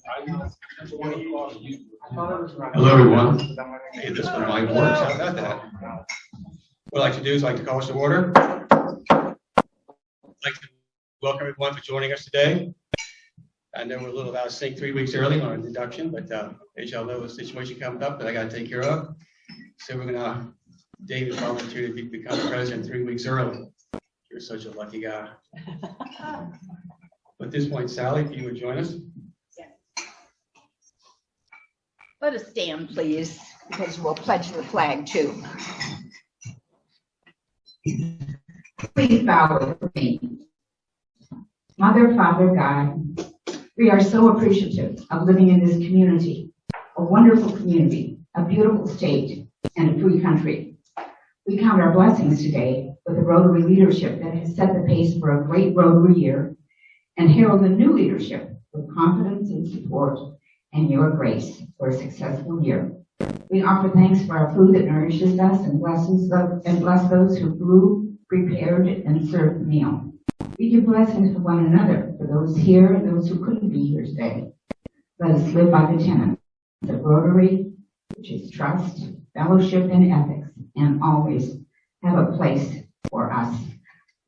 Hello, everyone. Hey, this one might work. How about that? What I'd like to do is I'd like to call us to order. I'd like to welcome everyone for joining us today. I know we're a little out of sync 3 weeks early on our induction, but as y'all know, the situation comes up that I got to take care of. So we're gonna, David volunteered to become president 3 weeks early. You're such a lucky guy. At this point, Sallie, if you would join us. Let us stand, please, because we'll pledge the flag too. Please bow with me. Mother, Father, God, we are so appreciative of living in this community, a wonderful community, a beautiful state, and a free country. We count our blessings today with the Rotary leadership that has set the pace for a great Rotary year and herald the new leadership with confidence and support and your grace for a successful year. We offer thanks for our food that nourishes us and bless those who grew, prepared, and served the meal. We give blessings for one another, for those here and those who couldn't be here today. Let us live by the tenets of Rotary, which is trust, fellowship, and ethics, and always have a place for us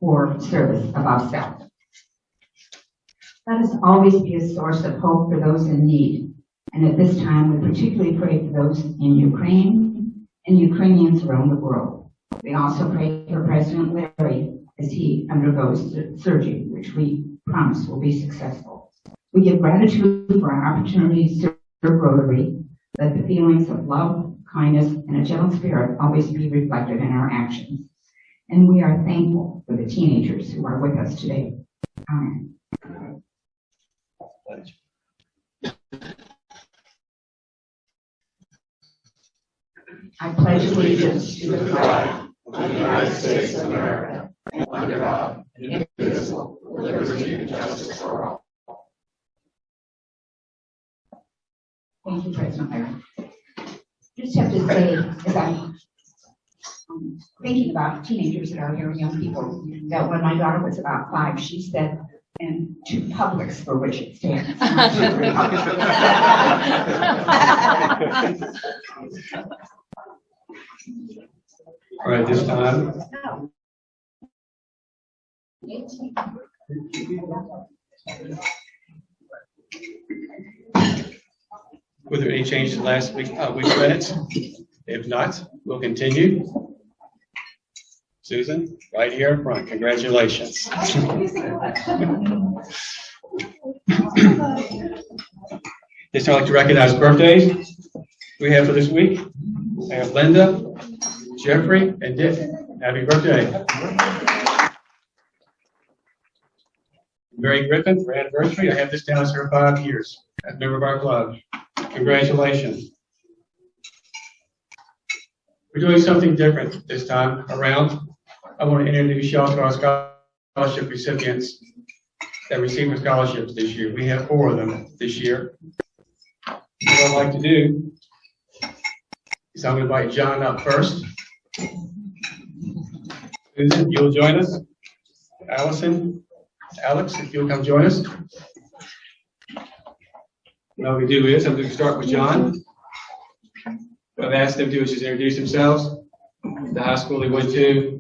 for service above self. Let us always be a source of hope for those in need. And at this time, we particularly pray for those in Ukraine and Ukrainians around the world. We also pray for President Larry as he undergoes surgery, which we promise will be successful. We give gratitude for our opportunity to serve Rotary. Let the feelings of love, kindness, and a gentle spirit always be reflected in our actions. And we are thankful for the teenagers who are with us today. Amen. I pledge allegiance to the flag of the United States of America and under God, indivisible, with liberty and justice for all. Thank you, President Larry. Just have to say, as I'm thinking about teenagers that are here and young people, that when my daughter was about 5, she said, and to Publix for which it stands. All right, this time. Were there any changes to last week's minutes? If not, we'll continue. Susan, right here in front. Congratulations. This time I'd like to recognize birthdays we have for this week. I have Linda, Jeffrey, and Dick. Happy birthday. Mary Griffin, for anniversary. I have this down as her 5 years as a member of our club. Congratulations. We're doing something different this time around. I want to introduce y'all to our scholarship recipients that received scholarships this year. We have 4 of them this year. What I'd like to do is I'm going to invite John up first. Susan, you'll join us. Allison, Alex, if you'll come join us. What we do is I'm going to start with John. What I've asked them to do is just introduce themselves, the high school they went to,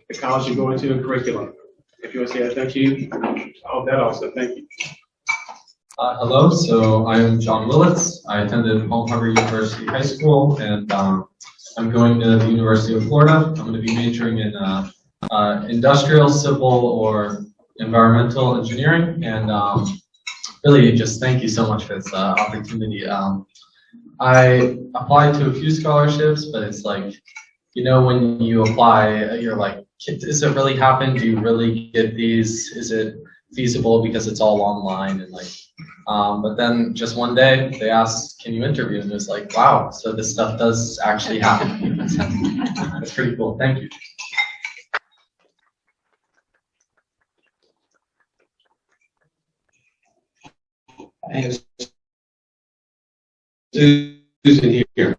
the college you're going to, and curriculum. If you want to say that, thank you. Oh, that also, thank you. Hello, so I'm John Willets. I attended Palm Harbor University High School, and I'm going to the University of Florida. I'm going to be majoring in industrial, civil, or environmental engineering, and really just thank you so much for this opportunity. I applied to a few scholarships, but it's like, you know, when you apply, you're like, does it really happen? Do you really get these? Is it feasible? Because it's all online and like, but then just one day they asked, can you interview? And it was like, wow, so this stuff does actually happen. That's pretty cool. Thank you. I have Susan here.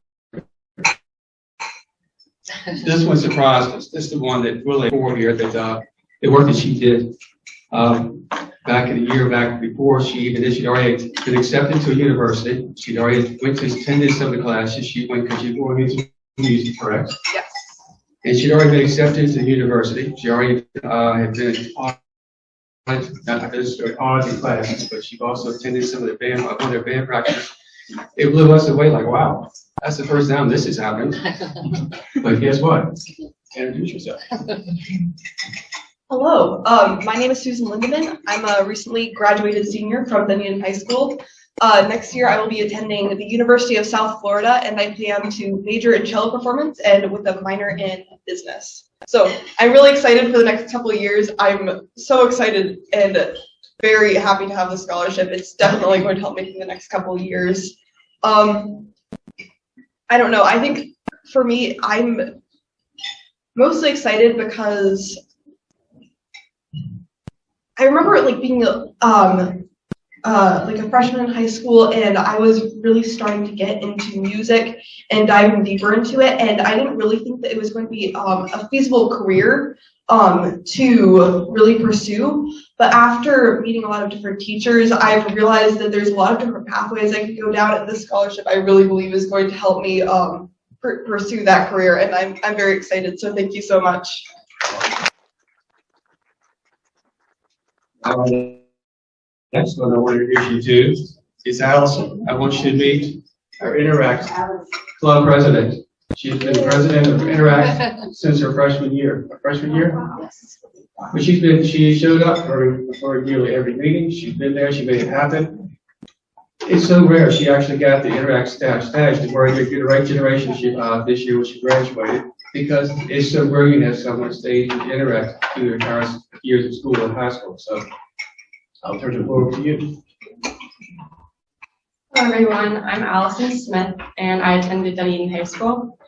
This one surprised us. This is the one that really forward here that the work that she did Back in the year back before she'd already been accepted to a university. She'd already attended some of the classes. She went because she's going into music, correct? Yes. And she'd already been accepted to the university. She already had been not just art classes, but she also attended some of the band, one of their band practices. It blew us away like, wow, that's the first time this has happened. But guess what? Introduce yourself. Hello, my name is Susan Lindemann. I'm a recently graduated senior from Dunedin High School. Next year I will be attending the University of South Florida, and I plan to major in cello performance and with a minor in business. So I'm really excited for the next couple of years. I'm so excited and very happy to have the scholarship. It's definitely going to help me for the next couple of years. I don't know, I think for me, I'm mostly excited because I remember like being like a freshman in high school, and I was really starting to get into music and diving deeper into it, and I didn't really think that it was going to be a feasible career to really pursue. But after meeting a lot of different teachers, I've realized that there's a lot of different pathways I could go down, and this scholarship I really believe is going to help me pursue that career, and I'm very excited, so thank you so much. Next one I want to introduce you to is Allison. I want you to meet our Interact Club president. She's been president of Interact since her freshman year. Freshman year? But she showed up for nearly every meeting. She's been there. She made it happen. It's so rare. She actually got the Interact stash to where you get the right generation this year when she graduated, because it's so rare you have someone stay with Interact through their entire years of school and high school. So I'll turn it over to you. Hello everyone, I'm Allison Smith and I attended Dunedin High School.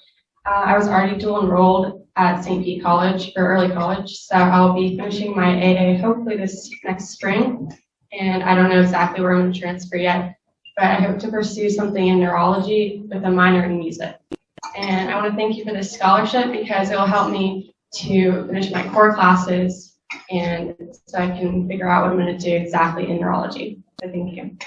I was already dual enrolled at St. Pete College for early college, so I'll be finishing my AA hopefully this next spring, and I don't know exactly where I'm going to transfer yet, but I hope to pursue something in neurology with a minor in music. And I want to thank you for this scholarship because it will help me to finish my core classes and so I can figure out what I'm going to do exactly in neurology. So thank you.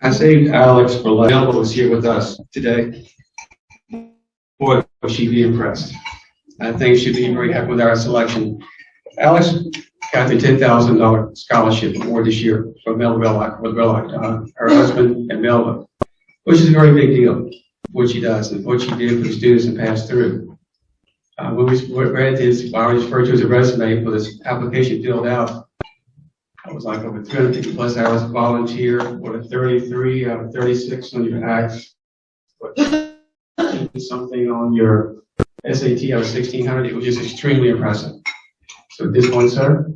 I saved Alex for last. Melba was here with us today. Boy, would she be impressed. I think she'd be very happy with our selection. Alex got the $10,000 scholarship award this year from Melba with her husband and Melba, which is a very big deal, what she does and what she did for the students and passed through. When we read his, I always refer to as a resume, with his application filled out, I was like over 350 plus hours of volunteer, what a 33 out of 36 on your acts, something on your SAT out of 1600. It was just extremely impressive. So at this point, sir.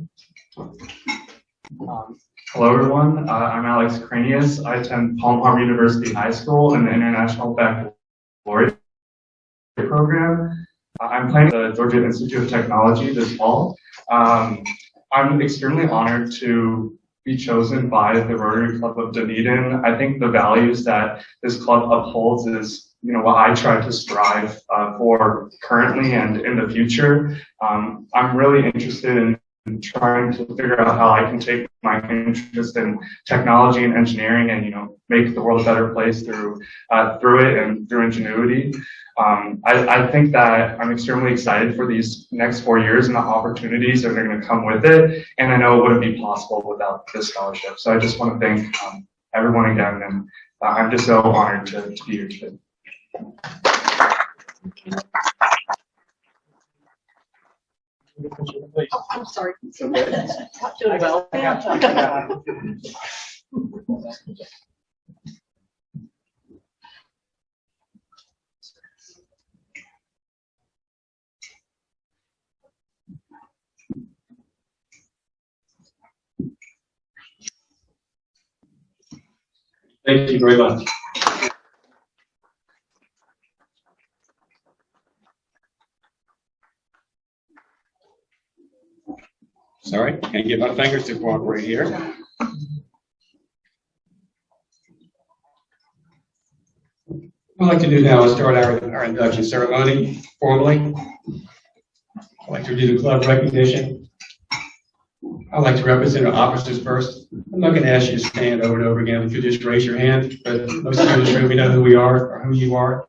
Hello everyone, I'm Alex Kranias. I attend Palm Harbor University High School in the International Baccalaureate program. I'm planning the Georgia Institute of Technology this fall. I'm extremely honored to be chosen by the Rotary Club of Dunedin. I think the values that this club upholds is, what I try to strive for currently and in the future. I'm really interested in trying to figure out how I can take my interest in technology and engineering and, make the world a better place through it and through ingenuity. I think that I'm extremely excited for these next 4 years and the opportunities that are going to come with it. And I know it wouldn't be possible without this scholarship. So I just want to thank everyone again. And I'm just so honored to be here today. I'm sorry. Not doing well. Thank you very much. Sorry, can't get my fingers to cooperate here. What I'd like to do now is start our induction ceremony formally. I'd like to do the club recognition. I'd like to represent our officers first. I'm not going to ask you to stand over and over again. If you just raise your hand, but most of you in this room, we know who we are or who you are.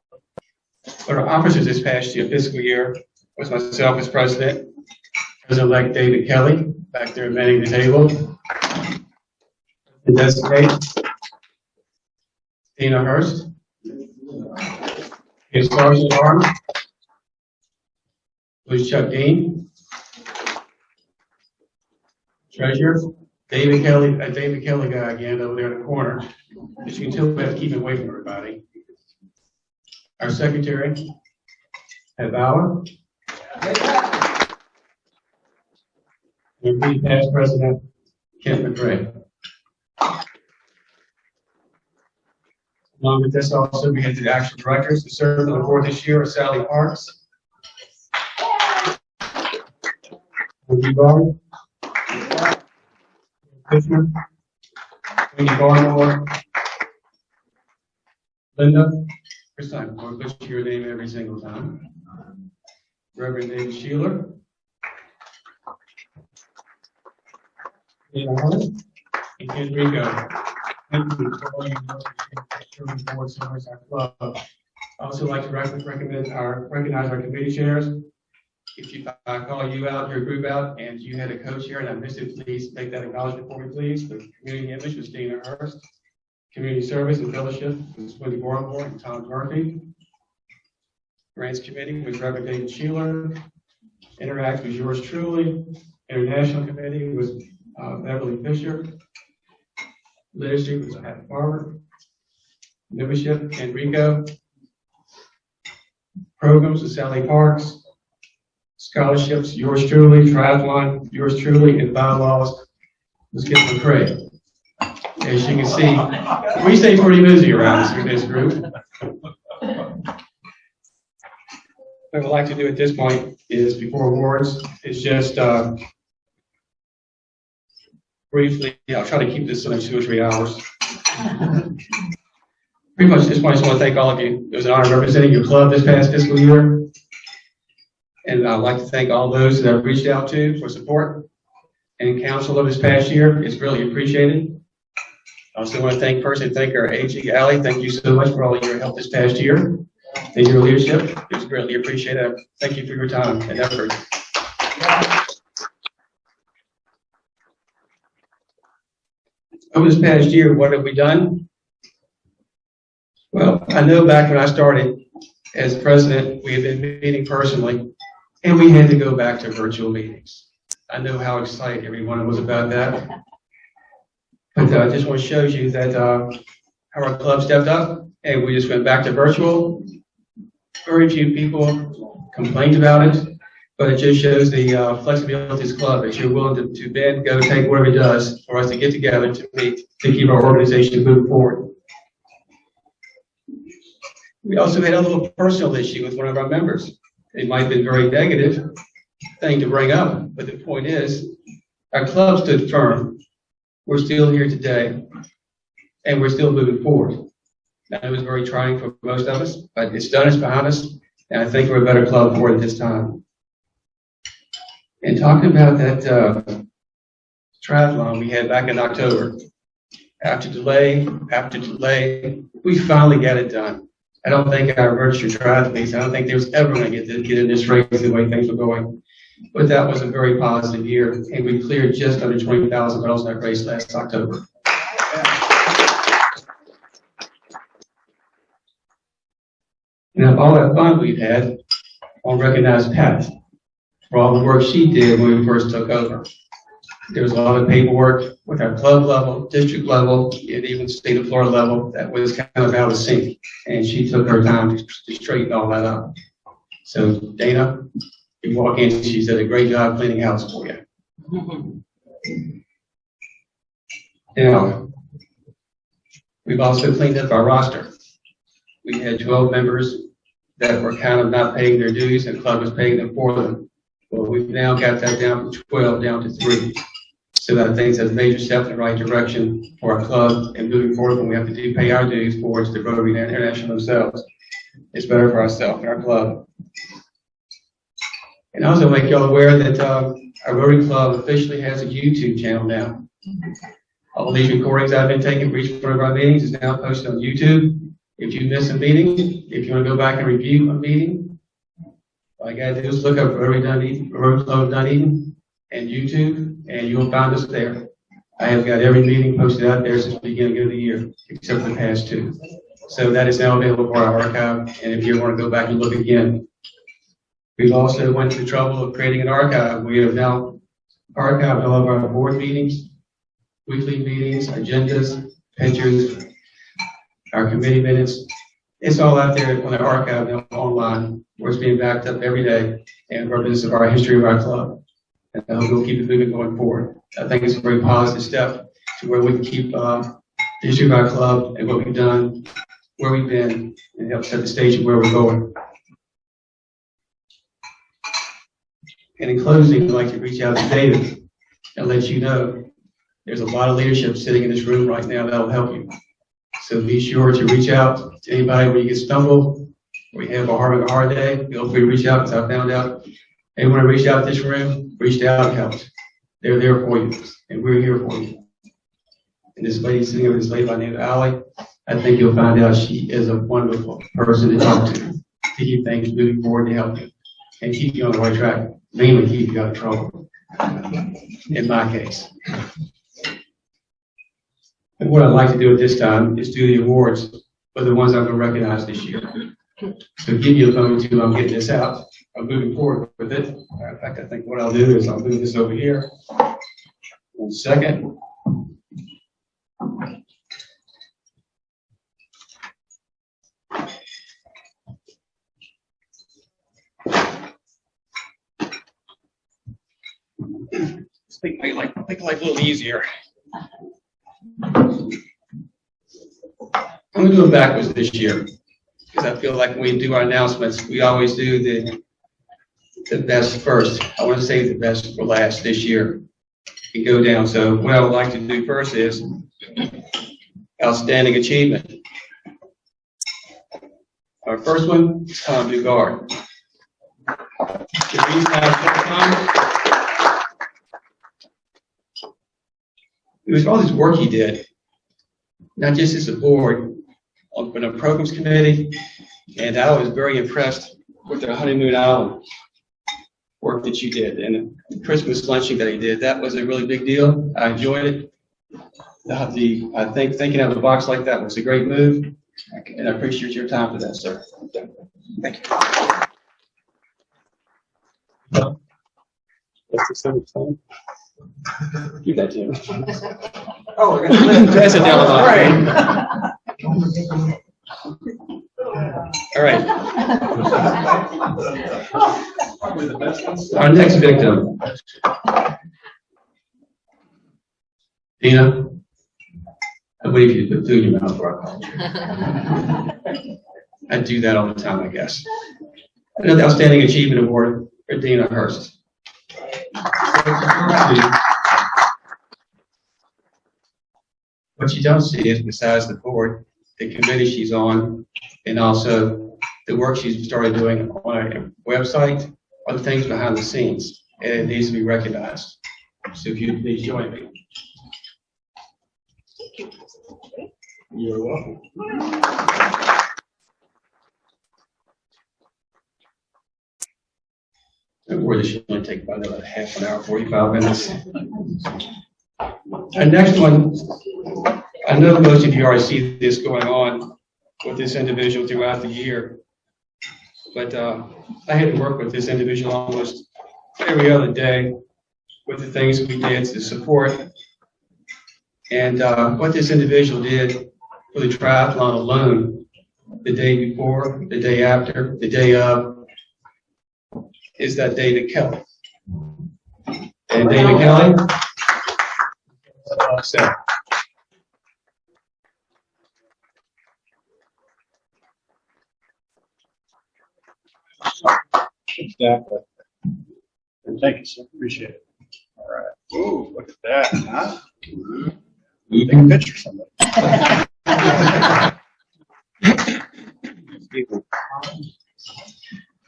But our officers this past year, fiscal year, was myself as president, President-elect David Kelly, back there manning the table. The Designate, Dena Hurst. His Sergeant at Arms, who's Chuck Dean. Treasurer, David Kelly, that David Kelly guy again over there in the corner. As you can tell, we have to keep him away from everybody. Our secretary, Bauer. And past president, Kent McRae. Along with this also, we had the actual directors who served on the board this year are Sallie Parks, Dugard, Fisher, Wendy Barmore, Linda, first time, I'll butcher your name every single time. Reverend David Shelor, Dena, and Rejko. Thank you for all you do serving board service our club. I also like to recognize our committee chairs. If I call you out, your group out, and you had a co-chair and I missed it, please make that acknowledgement for me, please. The community image was Dena Hurst. Community service and fellowship was Wendy Barmore and Tom Murphy. Grants committee was Reverend David Shelor. Interact was yours truly. International committee was Bev Fisher. Leadership was Bauer. Membership and Rejko. Programs with Sallie Parks. Scholarships, yours truly. Triathlon, yours truly. And bylaws was McRae. As you can see, we stay pretty busy around this group. What I'd like to do at this point is, before awards, is just briefly, I'll try to keep this under 2 or 3 hours. Pretty much this point, I just want to thank all of you. It was an honor representing your club this past fiscal year. And I'd like to thank all those that I've reached out to for support and counsel of this past year. It's really appreciated. I also want to thank our AG, Allie. Thank you so much for all of your help this past year and your leadership. It's greatly appreciated. Thank you for your time and effort. Over this past year, what have we done? Well, I know back when I started as president, we had been meeting personally, and we had to go back to virtual meetings. I know how excited everyone was about that. But I just want to show you that how our club stepped up, and we just went back to virtual. Very few people complained about it, but it just shows the flexibility of this club, that you're willing to bend, go, take whatever it does for us to get together to meet, to keep our organization moving forward. We also had a little personal issue with one of our members. It might have been a very negative thing to bring up, but the point is, our club stood firm. We're still here today, and we're still moving forward. Now, it was very trying for most of us, but it's done, it's behind us, and I think we're a better club for it this time. And talking about that triathlon we had back in October, after delay, we finally got it done. I don't think our virtual triathletes, I don't think there was ever going to get in this race the way things were going. But that was a very positive year, and we cleared just under 20,000 medals in that race last October. And of all that fun we've had, I want to recognize Pat for all the work she did when we first took over. There was a lot of paperwork with our club level, district level, and even state of Florida level that was kind of out of sync. And she took her time to straighten all that up. So Dena, you walk in, she did a great job cleaning house for you. Now, we've also cleaned up our roster. We had 12 members that were kind of not paying their dues, and the club was paying them for them. Well, we've now got that down from 12 down to 3. So I think it's a major step in the right direction for our club, and moving forward when we have to pay our dues towards the Rotary International themselves. It's better for ourselves and our club. And also make y'all aware that our Rotary Club officially has a YouTube channel now. All these recordings I've been taking for each one of our meetings is now posted on YouTube. If you miss a meeting, if you want to go back and review a meeting, all you gotta do is look up Rotary Club Dunedin and YouTube, and you'll find us there. I have got every meeting posted out there since the beginning of the year, except for the past 2. So that is now available for our archive, and if you want to go back and look again. We've also went to the trouble of creating an archive. We have now archived all of our board meetings, weekly meetings, agendas, pictures, our committee minutes. It's all out there on the archive now online, where it's being backed up every day, and represents of our history of our club. And I hope we'll keep it moving going forward. I think it's a very positive step to where we can keep the history of our club and what we've done, where we've been, and help set the stage of where we're going. And in closing, I'd like to reach out to David and let you know there's a lot of leadership sitting in this room right now that will help you. So be sure to reach out to anybody when you get stumbled, or you have a hard day. Feel free to reach out, because I found out anyone who reached out to this room, reached out and helped. They're there for you, and we're here for you. And this lady sitting over, this lady by the name of Allie, I think you'll find out she is a wonderful person to talk to keep things moving forward, to help you and keep you on the right track, mainly keep you out of trouble, in my case. And what I'd like to do at this time is do the awards for the ones I'm going to recognize this year. So give you a moment to I'm getting this out. I'm moving forward with it. In fact, I think what I'll do is I'll move this over here. 1 second. Make life a little easier. I'm going to do it backwards this year, because I feel like when we do our announcements, we always do the best first. I want to save the best for last this year and go down. So what I would like to do first is outstanding achievement. Our first one is Dugard. The reason it was all this work he did, not just as a board, but a programs committee, and I was very impressed with the Honeymoon Island work that you did, and the Christmas luncheon that he did. That was a really big deal. I enjoyed it. I think thinking out of the box like that was a great move, and I appreciate your time for that, sir. Thank you. That's the same time. Give that to him. Oh, we're going to pass it down the line. All right. Our next victim, Dena. I believe you put food in your mouth for our culture. I do that all the time, I guess. Another Outstanding Achievement Award for Dena Hurst. What you don't see is, besides the board, the committee she's on, and also the work she's started doing on a website, or the things behind the scenes, and it needs to be recognized. So if you please join me. You're welcome. This should only take about another half an hour, 45 minutes. Our next one, I know most of you already see this going on with this individual throughout the year, but I had to work with this individual almost every other day with the things we did to support. And what this individual did for the triathlon alone, the day before, the day after, the day of, is that David Kelly. And David Kelly, Exactly. And thank you, sir. Appreciate it. All right. Ooh, look at that, huh? You can picture somebody.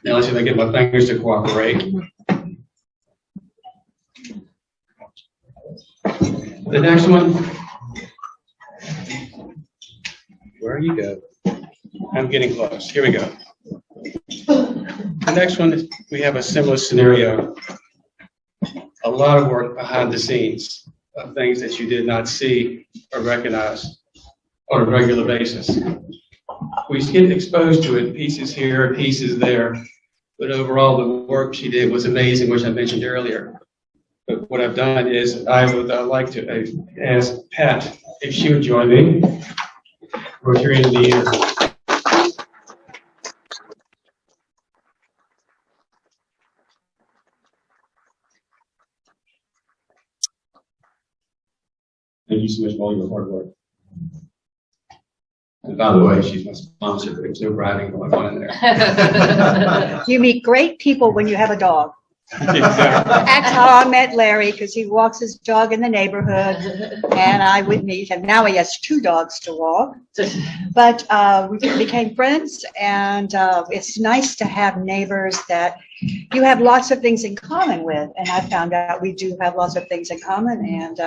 Now let's see if I get my fingers to cooperate. The next one. Where you go? I'm getting close. Here we go. The next one, we have a similar scenario. A lot of work behind the scenes of things that you did not see or recognize on a regular basis. We get exposed to it, pieces here, pieces there, but overall the work she did was amazing, which I mentioned earlier. But what I've done is I would like to ask Pat if she would join me. Rotary Leaders. Thank you so much for all your hard work. And by the way, she's my sponsor, but there's no bribing going on in there. You meet great people when you have a dog. That's how I met Larry, because he walks his dog in the neighborhood, and I would meet him. Now he has 2 dogs to walk, but we became friends, and it's nice to have neighbors that you have lots of things in common with, and I found out we do have lots of things in common, and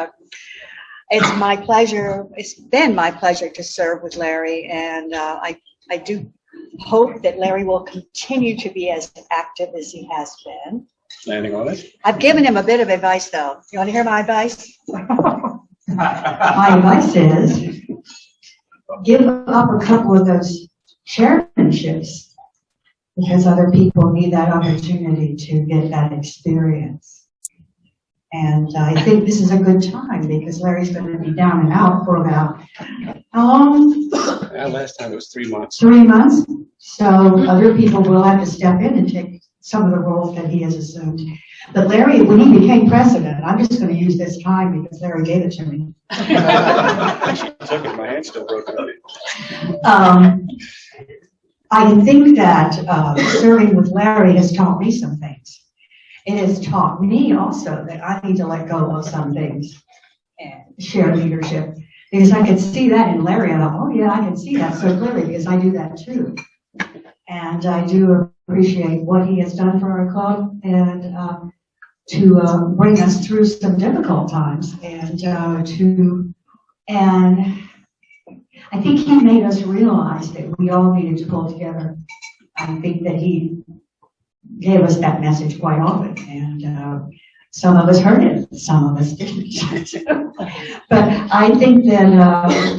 it's my pleasure. It's been my pleasure to serve with Larry, and I do hope that Larry will continue to be as active as he has been. Landing on it. I've given him a bit of advice, though. You want to hear my advice? My advice is give up a couple of those chairmanships because other people need that opportunity to get that experience. And I think this is a good time because Larry's going to be down and out for about, how long? Last time it was 3 months. 3 months. So other people will have to step in and take some of the roles that he has assumed. But Larry, when he became president, I'm just going to use this time because Larry gave it to me. She took it, my hand's still broken. I think that serving with Larry has taught me some things. It has taught me also that I need to let go of some things and share leadership. Because I could see that in Larry. I thought, oh yeah, I can see that so clearly because I do that too. And I do appreciate what he has done for our club and to bring us through some difficult times and I think he made us realize that we all needed to pull together. I think that he gave us that message quite often, and some of us heard it, some of us didn't. But I think that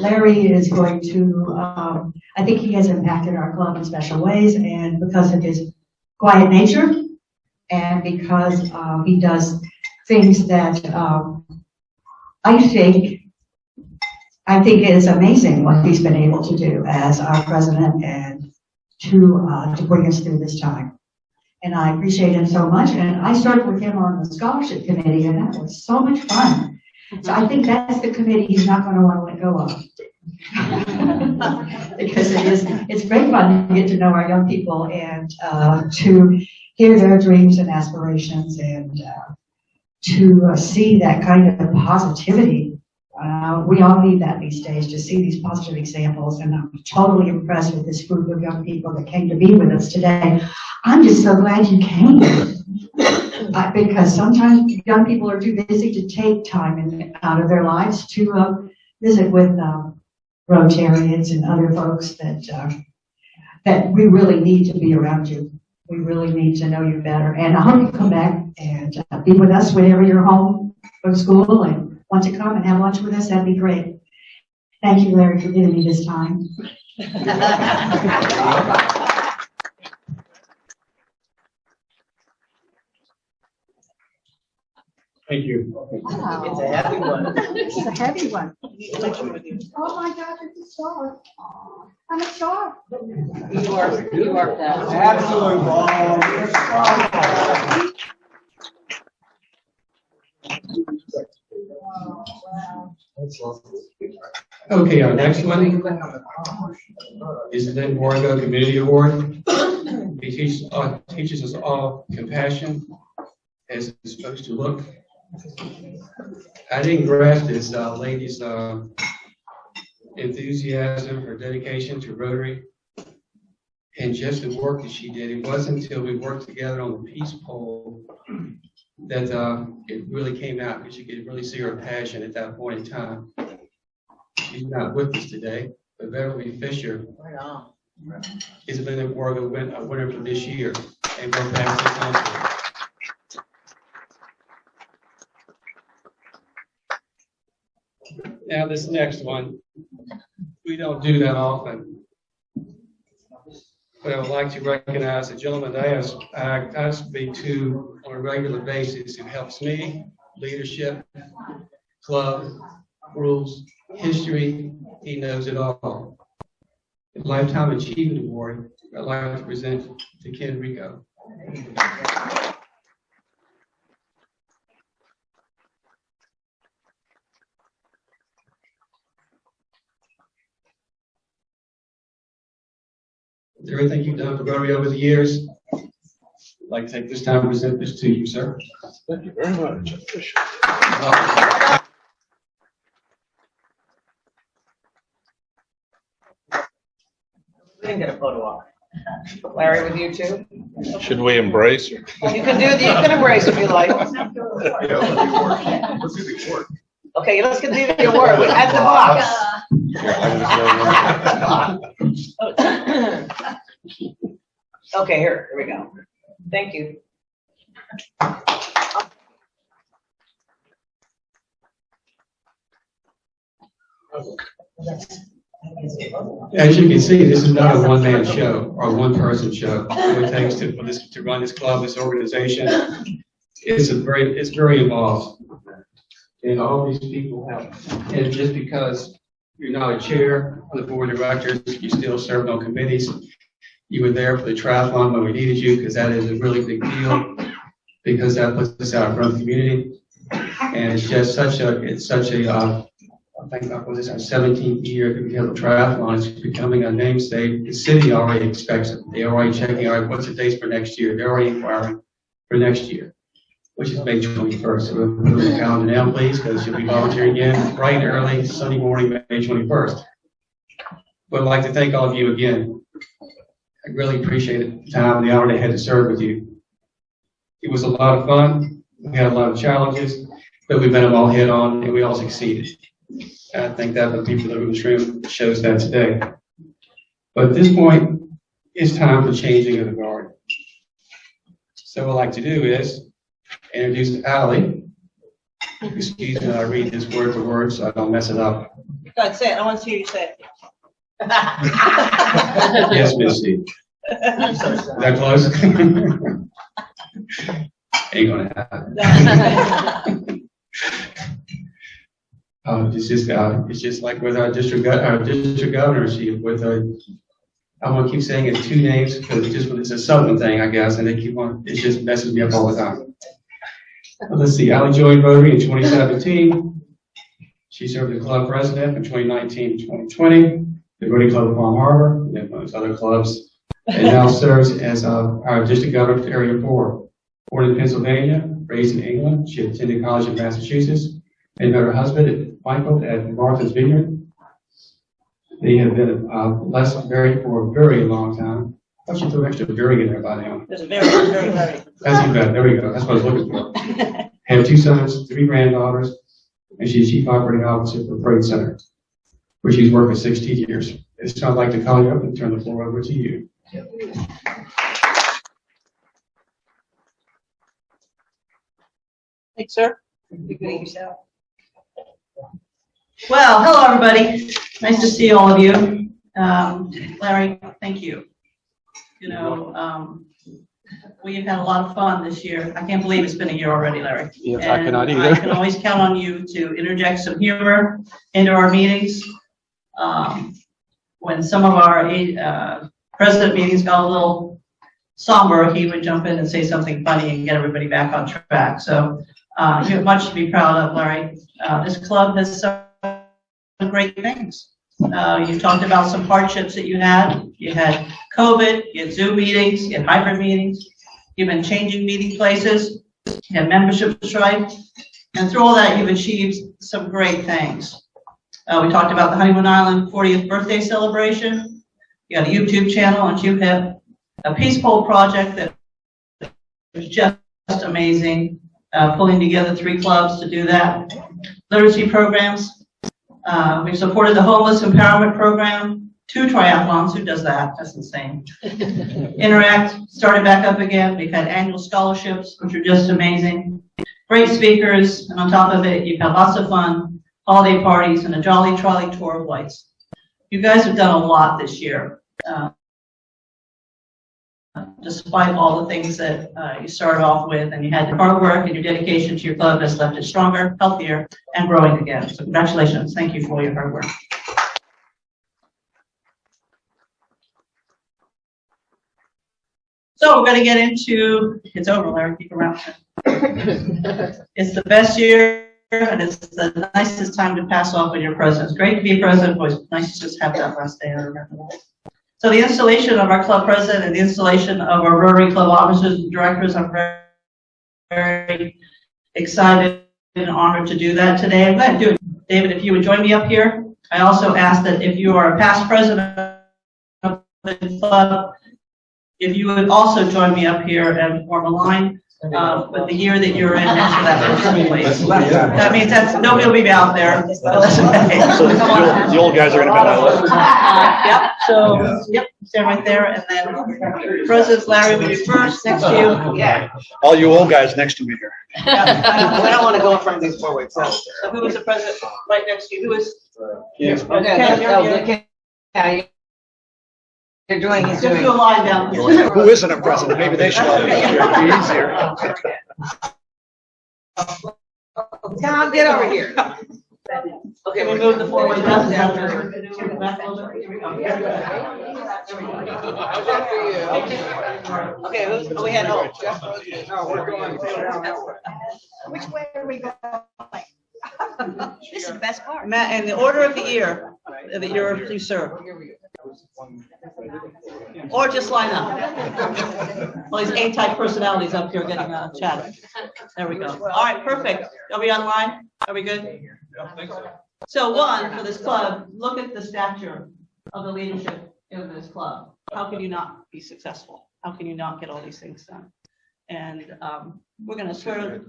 Larry is going to, I think he has impacted our club in special ways, and because of his quiet nature, and because he does things that I think it is amazing what he's been able to do as our president and to bring us through this time. And I appreciate him so much. And I started with him on the scholarship committee, and that was so much fun. So I think that's the committee he's not going to want to let go of. Because it's great fun to get to know our young people and to hear their dreams and aspirations and to see that kind of positivity. We all need that these days, to see these positive examples, and I'm totally impressed with this group of young people that came to be with us today. I'm just so glad you came, because sometimes young people are too busy to take time out of their lives to visit with Rotarians and other folks that we really need to be around you. We really need to know you better, and I hope you come back and be with us whenever you're home from school and want to come and have lunch with us. That'd be great. Thank you, Larry, for giving me this time. Thank you. Wow. It's a heavy one. This is a heavy one. Oh my God, it's a star. I'm a star. You are that. Absolutely wrong. Okay, our next one is the Den Borgo Community Award. He teaches us all compassion as it's supposed to look I didn't grasp this lady's enthusiasm, her dedication to Rotary, and just the work that she did. It wasn't until we worked together on the peace poll that it really came out, because you could really see her passion at that point in time. She's not with us today, but Bev Fisher is a winner for this year, and we're back to council. Now this next one, we don't do that often, but I would like to recognize a gentleman that I speak to on a regular basis who helps me, leadership, club, rules, history, he knows it all. The Lifetime Achievement Award, I'd like to present to Ken Rejko. Everything you've done for Rotary over the years, I'd like to take this time to present this to you, sir. Thank you very much. We didn't get a photo op. Larry, with you too? Should we embrace her? You can embrace if you like. Let's do the award. Okay, let's do the award. We have the box. Okay, here we go. Thank you. As you can see, this is not a one-man show or one-person show. What it takes to run this club, this organization, it's very involved. And all these people help. And just because you're not a chair on the board of directors, you still served on committees. You were there for the triathlon when we needed you, because that is a really big deal, because that puts us out in front of the community. And it's just such a I think that was our 17th year that we have a triathlon. It's becoming a namesake. The city already expects it. They're already checking, all right, what's the dates for next year? They're already inquiring for next year, which is May 21st. So we'll put it on the calendar now, please, because you'll be volunteering again bright and early Sunday morning, May 21st. But I'd like to thank all of you again. I really appreciate the time and the honor they had to serve with you. It was a lot of fun. We had a lot of challenges, but we met them all head on, and we all succeeded. And I think that the people in this room shows that today. But at this point, it's time for changing of the guard. So what I'd like to do is introduce Allie. Excuse me, I read this word for word so I don't mess it up. Go ahead, say it. I want to hear you say it. Yes, Missy. Is that close? Ain't gonna happen. It's just like with our district governorship. I want to keep saying it two names because it's a Southern thing, I guess, and it just messes me up all the time. Let's see. Allie joined Rotary in 2017. She served as club president from 2019 to 2020. The Rotary Club of Palm Harbor, and amongst other clubs, and now serves as our district governor for Area 4. Born in Pennsylvania, raised in England, she attended college in Massachusetts, and met her husband, Michael, at Martha's Vineyard. They have been married for a very long time. I thought she threw extra very in there by now. There's a very. That's even better. There we go. That's what I was looking for. Have 2 sons, 3 granddaughters, and she's chief operating officer for Freight Center, where she's worked for 16 years. It's I'd like to call you up and turn the floor over to you. Thanks, sir. Well, hello, everybody. Nice to see all of you. Larry, thank you. You know, we've had a lot of fun this year. I can't believe it's been a year already, Larry. Yes, and I cannot either. I can always count on you to interject some humor into our meetings. When some of our president meetings got a little somber, he would jump in and say something funny and get everybody back on track. So you have much to be proud of, Larry. This club has some great things. You talked about some hardships that you had. You had COVID, you had Zoom meetings, you had hybrid meetings. You've been changing meeting places. You had membership strife. And through all that, you've achieved some great things. We talked about the Honeymoon Island 40th birthday celebration. You got a YouTube channel on YouHip, a Peace Pole project that was just amazing, pulling together 3 clubs to do that. Literacy programs. We've supported the Homeless Empowerment Program, 2 triathlons. Who does that? That's insane. Interact started back up again. We've had annual scholarships, which are just amazing. Great speakers, and on top of it, you've had lots of fun, holiday parties, and a Jolly Trolley tour of lights. You guys have done a lot this year. Despite all the things that you started off with, and you had hard work and your dedication to your club has left it stronger, healthier, and growing again. So congratulations. Thank you for all your hard work. So we're going to get into, it's over, Larry, keep around. It's the best year, and it's the nicest time to pass off when you're president. It's great to be a president, but it's nice to just have that last day. I remember that. So the installation of our club president and the installation of our Rotary Club officers and directors, I'm very, very excited and honored to do that today. I'm glad to do it. David, if you would join me up here. I also ask that if you are a past president of the club, if you would also join me up here and form a line with the year that you're in next to that person, please. That means that's, nobody will be out there. But that's okay. So the old guys are going to be out. Yep, so, yep, stand right there, and then President Larry will be first, next to you. Yeah. All you old guys next to me here. I don't want to go in front of these forward. So who was the president right next to you? Who was? Yes. You're doing Just do a line down. Who isn't a president? Maybe they should all be here. It'd be easier. Tom, get over here. Okay, we move the four-way down. Back a little bit. Here we go. Okay, we had hope. Which way are we going? This is the best part. Matt, and the order of the year that you serve. Or just line up. All these A-type personalities up here getting chatted. There we go. All right, perfect. Are we online? Are we good? So one, for this club, look at the stature of the leadership in this club. How can you not be successful? How can you not get all these things done? And we're going to swear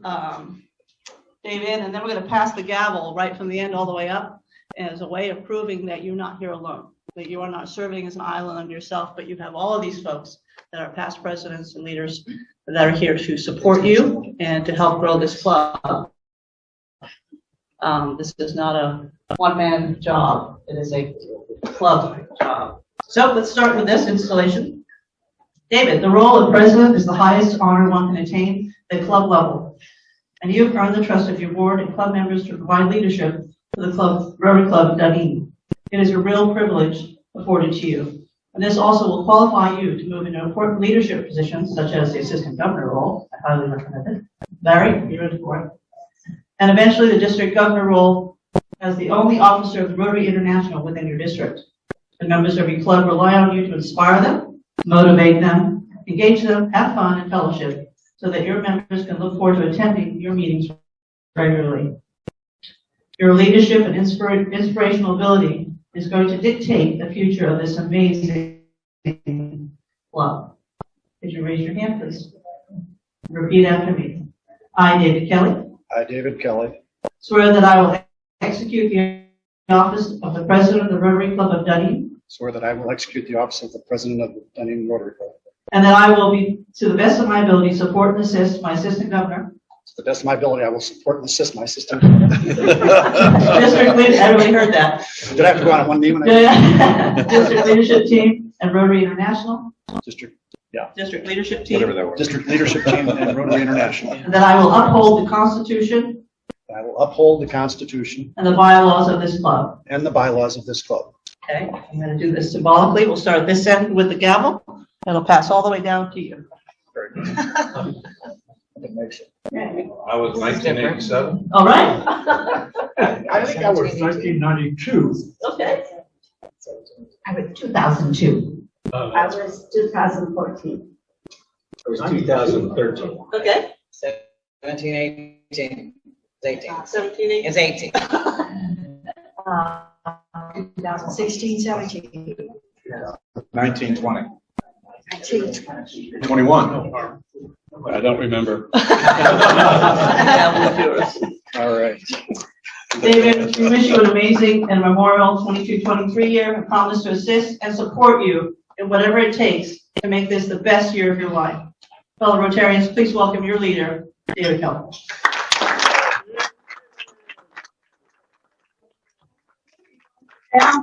Dave in, and then we're going to pass the gavel right from the end all the way up as a way of proving that you're not here alone, that you are not serving as an island unto yourself, but you have all of these folks that are past presidents and leaders that are here to support you and to help grow this club. This is not a one-man job. It is a club job. So let's start with this installation. David, the role of president is the highest honor one can attain at club level. And you have earned the trust of your board and club members to provide leadership to the Rotary Club of Dunedin. It is a real privilege afforded to you. And this also will qualify you to move into important leadership positions, such as the assistant governor role. I highly recommend it. Larry, you're in for it. And eventually the district governor role as the only officer of the Rotary International within your district. The members of your club rely on you to inspire them, motivate them, engage them, have fun, and fellowship, so that your members can look forward to attending your meetings regularly. Your leadership and inspirational ability is going to dictate the future of this amazing club. Could you raise your hand, please? Repeat after me. I, David Kelly. I, David Kelly. Swear that I will execute the office of the President of the Rotary Club of Dunedin. Swear that I will execute the office of the President of the Dunedin Rotary Club. And that I will be, to the best of my ability, support and assist my assistant governor. To the best of my ability, I will support and assist my assistant. District leader, everybody heard that. Did I have to go on one knee when I? District leadership team and Rotary International. District Leadership team. Whatever that was. District leadership team and Rotary International. And that I will uphold the Constitution. I will uphold the Constitution. And the bylaws of this club. And the bylaws of this club. Okay, I'm going to do this symbolically. We'll start this end with the gavel. It'll pass all the way down to you. Very good. I was 1987. All right. I think I was 1992. Okay. I was 2002. I was 2014. It was 2013. Okay. 17, 18. It's 18. 17, It's 18. 2016, 17. 19, 20. 19. 21. I don't remember. All right. David, we wish you an amazing and memorial 22-23 year and promise to assist and support you in whatever it takes to make this the best year of your life. Fellow Rotarians, please welcome your leader, David Keller. Are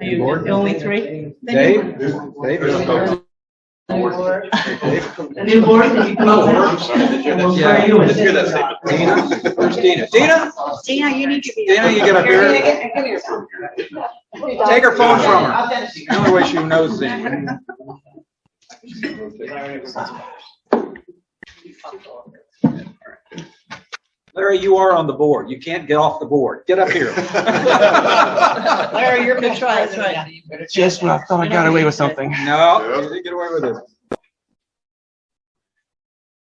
you the only three? Dave? The new board, can you come up there? And we'll swear you in. Let's hear that statement. Dena? Where's Dena? Dena? Dena, you need to be. Dena, you get up here. Take her phone from her. The only way she knows Dena. Larry, you are on the board. You can't get off the board. Get up here. Larry, you're good try, that's right. Just when I thought I got away with something. No, you didn't get away with it.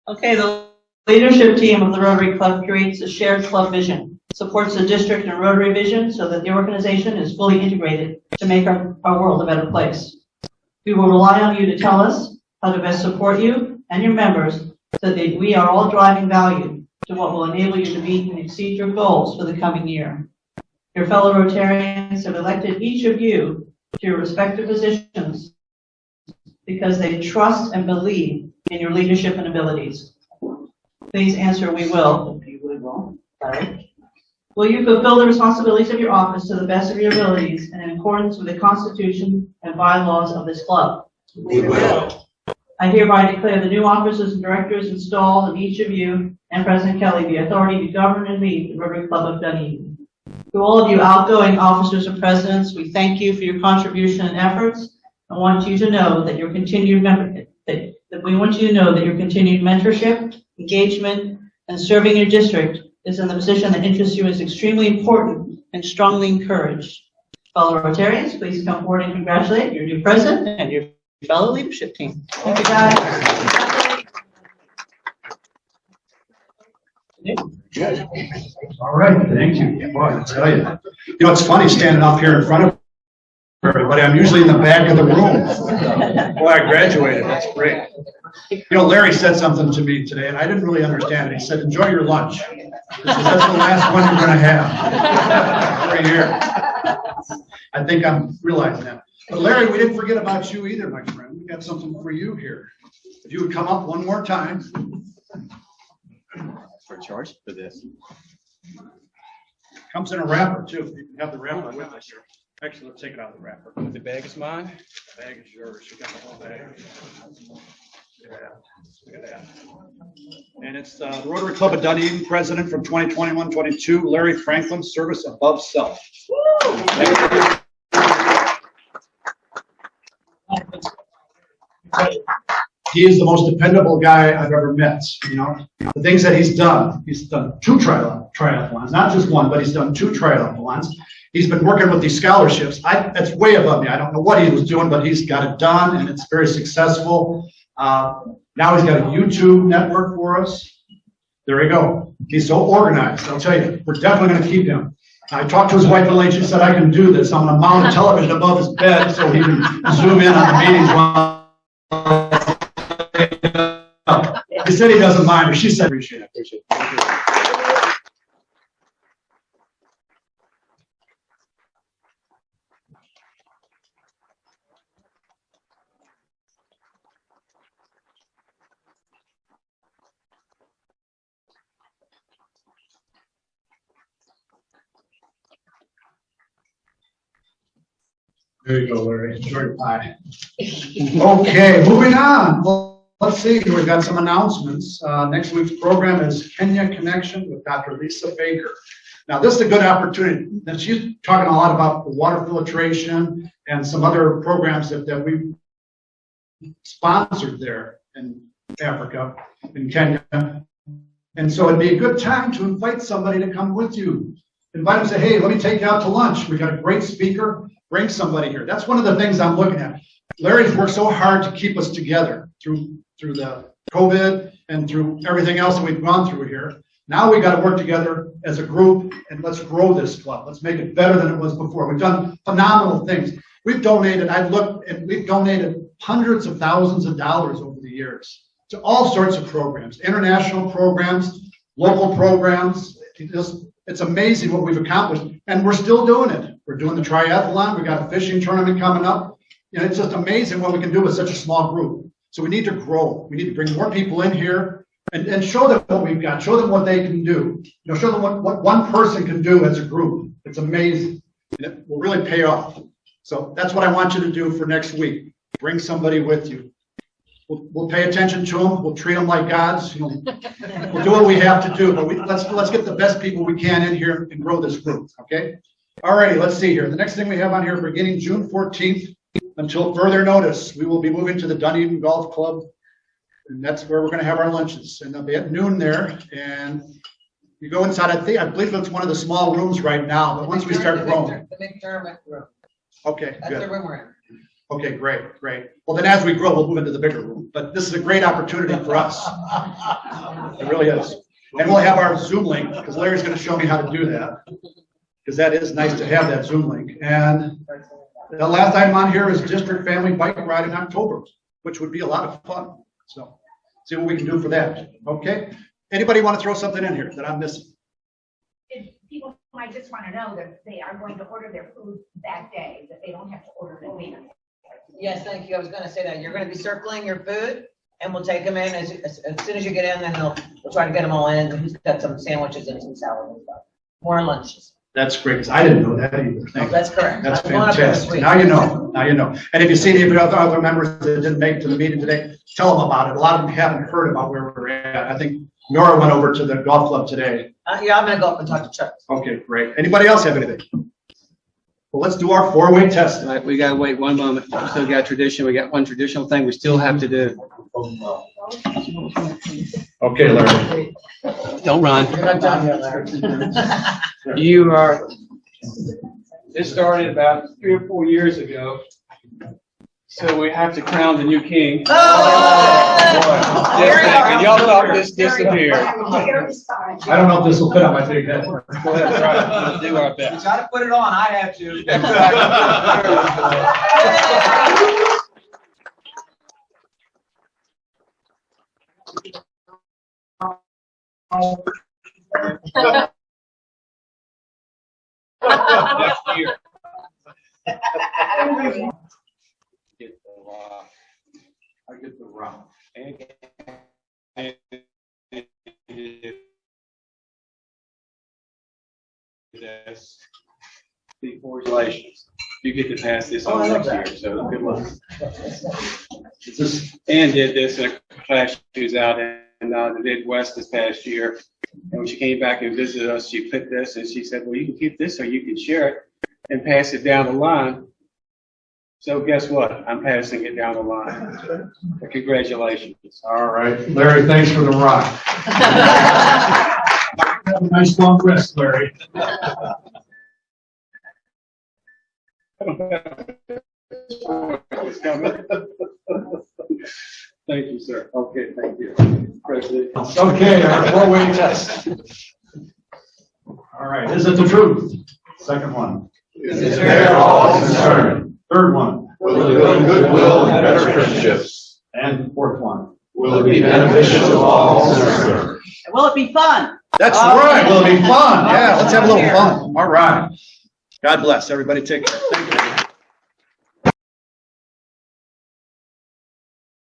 Okay, the leadership team of the Rotary Club creates a shared club vision, supports the district and Rotary vision so that the organization is fully integrated to make our world a better place. We will rely on you to tell us how to best support you and your members so that we are all driving value to what will enable you to meet and exceed your goals for the coming year. Your fellow Rotarians have elected each of you to your respective positions because they trust and believe in your leadership and abilities. Please answer, we will. Larry. Will you fulfill the responsibilities of your office to the best of your abilities and in accordance with the Constitution and bylaws of this club? We will. I hereby declare the new officers and directors installed in each of you and President Kelly the authority to govern and lead the Rotary Club of Dunedin. To all of you outgoing officers and presidents, we thank you for your contribution and efforts. I want you to know that your continued mentorship, engagement, and serving your district is in the position that interests you is extremely important and strongly encouraged. Fellow Rotarians, please come forward and congratulate your new president and your fellow leadership team. Thank you, guys. Good. All right, thank you. Boy, I tell you. You know, it's funny standing up here in front of everybody. I'm usually in the back of the room. Boy, I graduated. That's great. You know, Larry said something to me today, and I didn't really understand it. He said, enjoy your lunch. He said, that's the last one you're going to have every year. I think I'm realizing that. But Larry, we didn't forget about you either, my friend. We got something for you here. If you would come up one more time. For charge for this. Comes in a wrapper too. You can have the wrapper with us here. Actually, let's take it out of the wrapper. The bag is mine. The bag is yours. You got the whole bag. Yeah, look at that. And it's the Rotary Club of Dunedin president from 2021-22, Larry Franklin, service above self. He is the most dependable guy I've ever met. You know, the things that he's done 2 triathlons, not just one, but he's done 2 triathlons. He's been working with these scholarships. That's way above me. I don't know what he was doing, but he's got it done, and it's very successful. Now he's got a YouTube network for us. There you go. He's so organized. I'll tell you, we're definitely going to keep him. I talked to his wife, and she said, I can do this. I'm going to mount a television above his bed so he can zoom in on the meetings while he said he doesn't mind, or she said, appreciate it. Thank you. There you go, Larry. Enjoy your pie. Okay, moving on. Well, let's see. We've got some announcements. Next week's program is Kenya Connection with Dr. Lisa Baker. Now, this is a good opportunity. Now, she's talking a lot about the water filtration and some other programs that we sponsored there in Africa, in Kenya. And so it'd be a good time to invite somebody to come with you invite them, say, hey, let me take you out to lunch. We got a great speaker. Bring somebody here. That's one of the things I'm looking at. Larry's worked so hard to keep us together through the COVID and through everything else that we've gone through here. Now we got to work together as a group and let's grow this club. Let's make it better than it was before. We've done phenomenal things. We've donated, we've donated hundreds of thousands of dollars over the years to all sorts of programs, international programs, local programs. It's amazing what we've accomplished, and we're still doing it. We're doing the triathlon. We've got a fishing tournament coming up. You know, it's just amazing what we can do with such a small group. So we need to grow. We need to bring more people in here and show them what we've got. Show them what they can do. You know, show them what one person can do as a group. It's amazing. And it will really pay off. So that's what I want you to do for next week. Bring somebody with you. We'll pay attention to them. We'll treat them like gods. You know, we'll do what we have to do. But let's get the best people we can in here and grow this group. Okay. All righty. Let's see here. The next thing we have on here, beginning June 14th until further notice, we will be moving to the Dunedin Golf Club, and that's where we're going to have our lunches. And they'll be at noon there. And you go inside. I believe it's one of the small rooms right now. But once we start growing, the McDermott room. Okay. That's Good. the room we're in. Okay, great. Well, then as we grow, we'll move into the bigger room. But this is a great opportunity for us. It really is. And we'll have our Zoom link, because Larry's going to show me how to do that. Because that is nice to have that Zoom link. And the last item on here is District Family Bike Ride in October, which would be a lot of fun. So see what we can do for that. Okay? Anybody want to throw something in here that I'm missing? People might just want to know that they are going to order their food that day, that they don't have to order it later. Yes, thank you. I was going to say that. You're going to be circling your food, and we'll take them in as soon as you get in. Then we'll try to get them all in. Who's got some sandwiches and some salad and stuff. More lunches. That's great, because I didn't know that either. Thank you. That's correct. That's I'm going up there this fantastic. week. Now you know. Now you know. And if you see any of the other members that didn't make it to the meeting today, tell them about it. A lot of them haven't heard about where we're at. I think Nora went over to the golf club today. Yeah, I'm going to go up and talk to Chuck. Okay, great. Anybody else have anything? Well, let's do our four-way test. Right, we gotta wait one moment. We still got tradition. We got one traditional thing we still have to do. Okay, Larry. Don't run. You're not done yet, Larry. You are. This started about 3 or 4 years ago. So we have to crown the new king. Oh! Just thinking, y'all thought this disappeared. I don't know if this will fit on my big head. Go ahead, try it. We'll do our best. You got to put it on. I have to. Next year. I get the rock. This, before relations. You get to pass this on next year, so good luck. Ann did this in a class she was out in the Midwest this past year. And when she came back and visited us, she put this and she said, well, you can keep this or you can share it and pass it down the line. So guess what? I'm passing it down the line. Congratulations. All right. Larry, thanks for the rock. Have a nice long rest, Larry. Thank you, sir. Okay, thank you. President. Okay, our four-way test. All right. Is it the truth? Second one. Is it fair all concerned? Third one. Will it build goodwill and better friendships? And fourth one. Will it be beneficial to all concerned? Will it be fun? That's right. Will it be fun? Yeah, let's have a little fun. All right. God bless. Everybody take care. Thank you.